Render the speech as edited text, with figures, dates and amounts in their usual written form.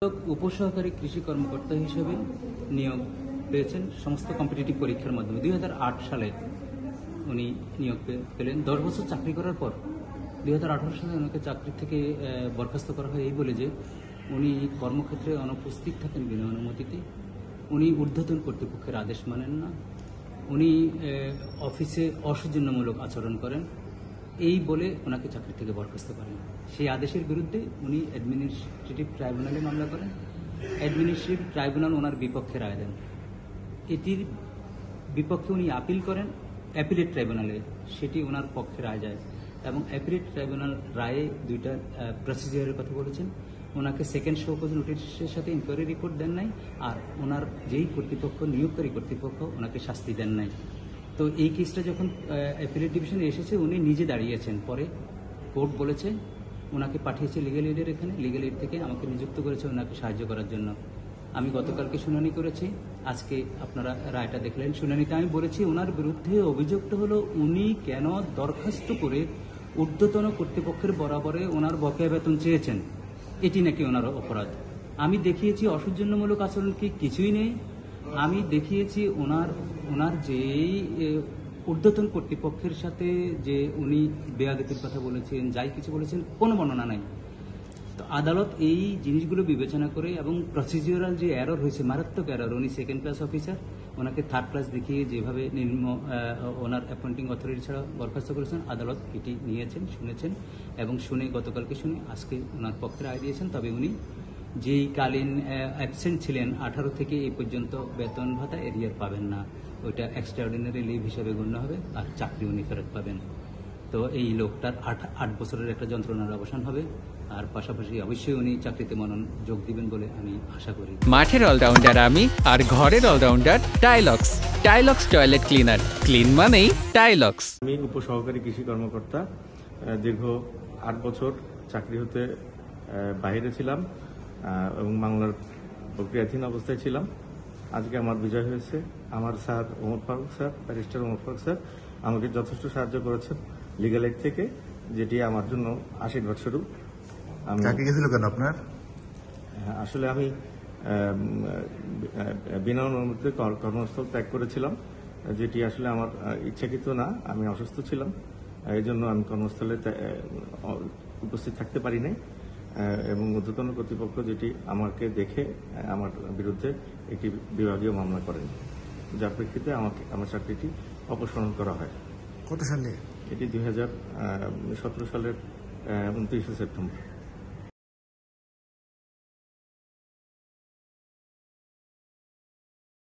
উপসহকারী কৃষি কর্মকর্তা হিসেবে নিয়োগ পেয়েছেন সমস্ত কম্পিটিটিভ পরীক্ষার মাধ্যমে 2008 সালে উনি নিয়োগ পেলেন। 10 বছর চাকরি করার পর 2018 সালে ওনাকে চাকরি থেকে বরখাস্ত করা হয় এই বলে যে উনি কর্মক্ষেত্রে অনুপস্থিত থাকেন বিনা অনুমতিতে, উনি ঊর্ধ্বতন কর্তৃপক্ষের আদেশ মানেন না, উনি অফিসে অসৌজন্যমূলক আচরণ করেন, এই বলে ওনাকে চাকরি থেকে বরখাস্ত করেন। সেই আদেশের বিরুদ্ধে উনি অ্যাডমিনিস্ট্রেটিভ ট্রাইব্যুনালে মামলা করেন। অ্যাডমিনিস্ট্রেটিভ ট্রাইব্যুনাল ওনার বিপক্ষে রায় দেন। এটির বিপক্ষে উনি আপিল করেন অ্যাপিলেট ট্রাইব্যুনালে, সেটি ওনার পক্ষে রায় যায় এবং অ্যাপিলেট ট্রাইব্যুনাল রায়ে দুইটা প্রসিডিওরের কথা বলেছেন। ওনাকে সেকেন্ড শোকজ নোটিশের সাথে ইনকোয়ারি রিপোর্ট দেন নাই, আর ওনার যেই কর্তৃপক্ষ নিয়োগকারী কর্তৃপক্ষ ওনাকে শাস্তি দেন নাই। তো এই কেসটা যখন অ্যাপিলেট ডিভিশনে এসেছে উনি নিজে দাঁড়িয়েছেন, পরে কোর্ট বলেছে ওনাকে পাঠিয়েছে লিগ্যাল এইডের এখানে, লিগ্যাল এইড থেকে আমাকে নিযুক্ত করেছে ওনাকে সাহায্য করার জন্য। আমি গতকালকে শুনানি করেছি, আজকে আপনারা রায়টা দেখলেন। শুনানিতে আমি বলেছি ওনার বিরুদ্ধে অভিযোগটা হলো উনি কেন দরখাস্ত করে ঊর্ধ্বতন কর্তৃপক্ষের বরাবরে ওনার বকেয়া বেতন চেয়েছেন, এটি নাকি ওনার অপরাধ। আমি দেখিয়েছি অসৌজন্যমূলক আচরণ কি কিছুই নেই, আমি দেখিয়েছি ওনার যেই ঊর্ধ্বতন কর্তৃপক্ষের সাথে যে উনি বেয়াদবির কথা বলেছেন, যাই কিছু বলেছেন, কোনো বর্ণনা নাই। তো আদালত এই জিনিসগুলো বিবেচনা করে এবং প্রসিডিউরাল যে এরর হয়েছে, মারাত্মক এরর, উনি সেকেন্ড ক্লাস অফিসার, ওনাকে থার্ড ক্লাস দেখিয়ে যেভাবে ওনার অ্যাপয়েন্টিং অথরিটি ছাড়া বরখাস্ত করেছেন, আদালত এটি নিয়েছেন, শুনেছেন এবং শুনে গতকালকে শুনে আজকে ওনার পক্ষে রায় দিয়েছেন। তবে উনি যেই কালীন অ্যাবসেন্ট ছিলেন 18 থেকে এই পর্যন্ত বেতন ভাতা এরিয়ার পাবেন না, ওইটা এক্সট্রাঅর্ডিনারি লিভ হিসেবে গণ্য হবে আর চাকরি উনি ফেরত পাবেন। তো এই লোকটার 8 বছরের একটা যন্ত্রণার অবসান হবে, আর পাশাপাশি অবশ্যই উনি চাকরিতে যোগ দিবেন বলে আমি আশা করি। মাঠের অলরাউন্ডার আমি, আর ঘরের allrounder Tylox. Tylox toilet cleaner, clean মানেই টাইলক্স। আমি উপসহকারী কৃষি কর্মকর্তা, দীর্ঘ 8 বছর চাকরি হতে বাইরে ছিলাম এবং বাংলার প্রক্রিয়াধীন অবস্থায় ছিলাম। আজকে আমার বিজয় হয়েছে। আমার sir Omar Faruk sir, barrister Omar Faruk sir আমাকে যথেষ্ট সাহায্য করেছেন লিগ্যাল এইড থেকে, যেটি আমার জন্য আশীর্বাদ স্বরূপ। চাকরি গেছিল কেন আপনার? আসলে আমি বিনা অনুমতিতে কর্মস্থল ত্যাগ করেছিলাম, যেটি আসলে আমার ইচ্ছাকৃত না। আমি অসুস্থ ছিলাম, এই জন্য আমি কর্মস্থলে উপস্থিত থাকতে পারি নাই এবং ঊর্ধ্বতন কর্তৃপক্ষ যেটি আমাকে দেখে আমার বিরুদ্ধে একটি বিভাগীয় মামলা করেন, যার প্রেক্ষিতে আমার চাকরিটি অপসারণ করা হয়। কত সালে? এটি 2017 সালের 29 সেপ্টেম্বর।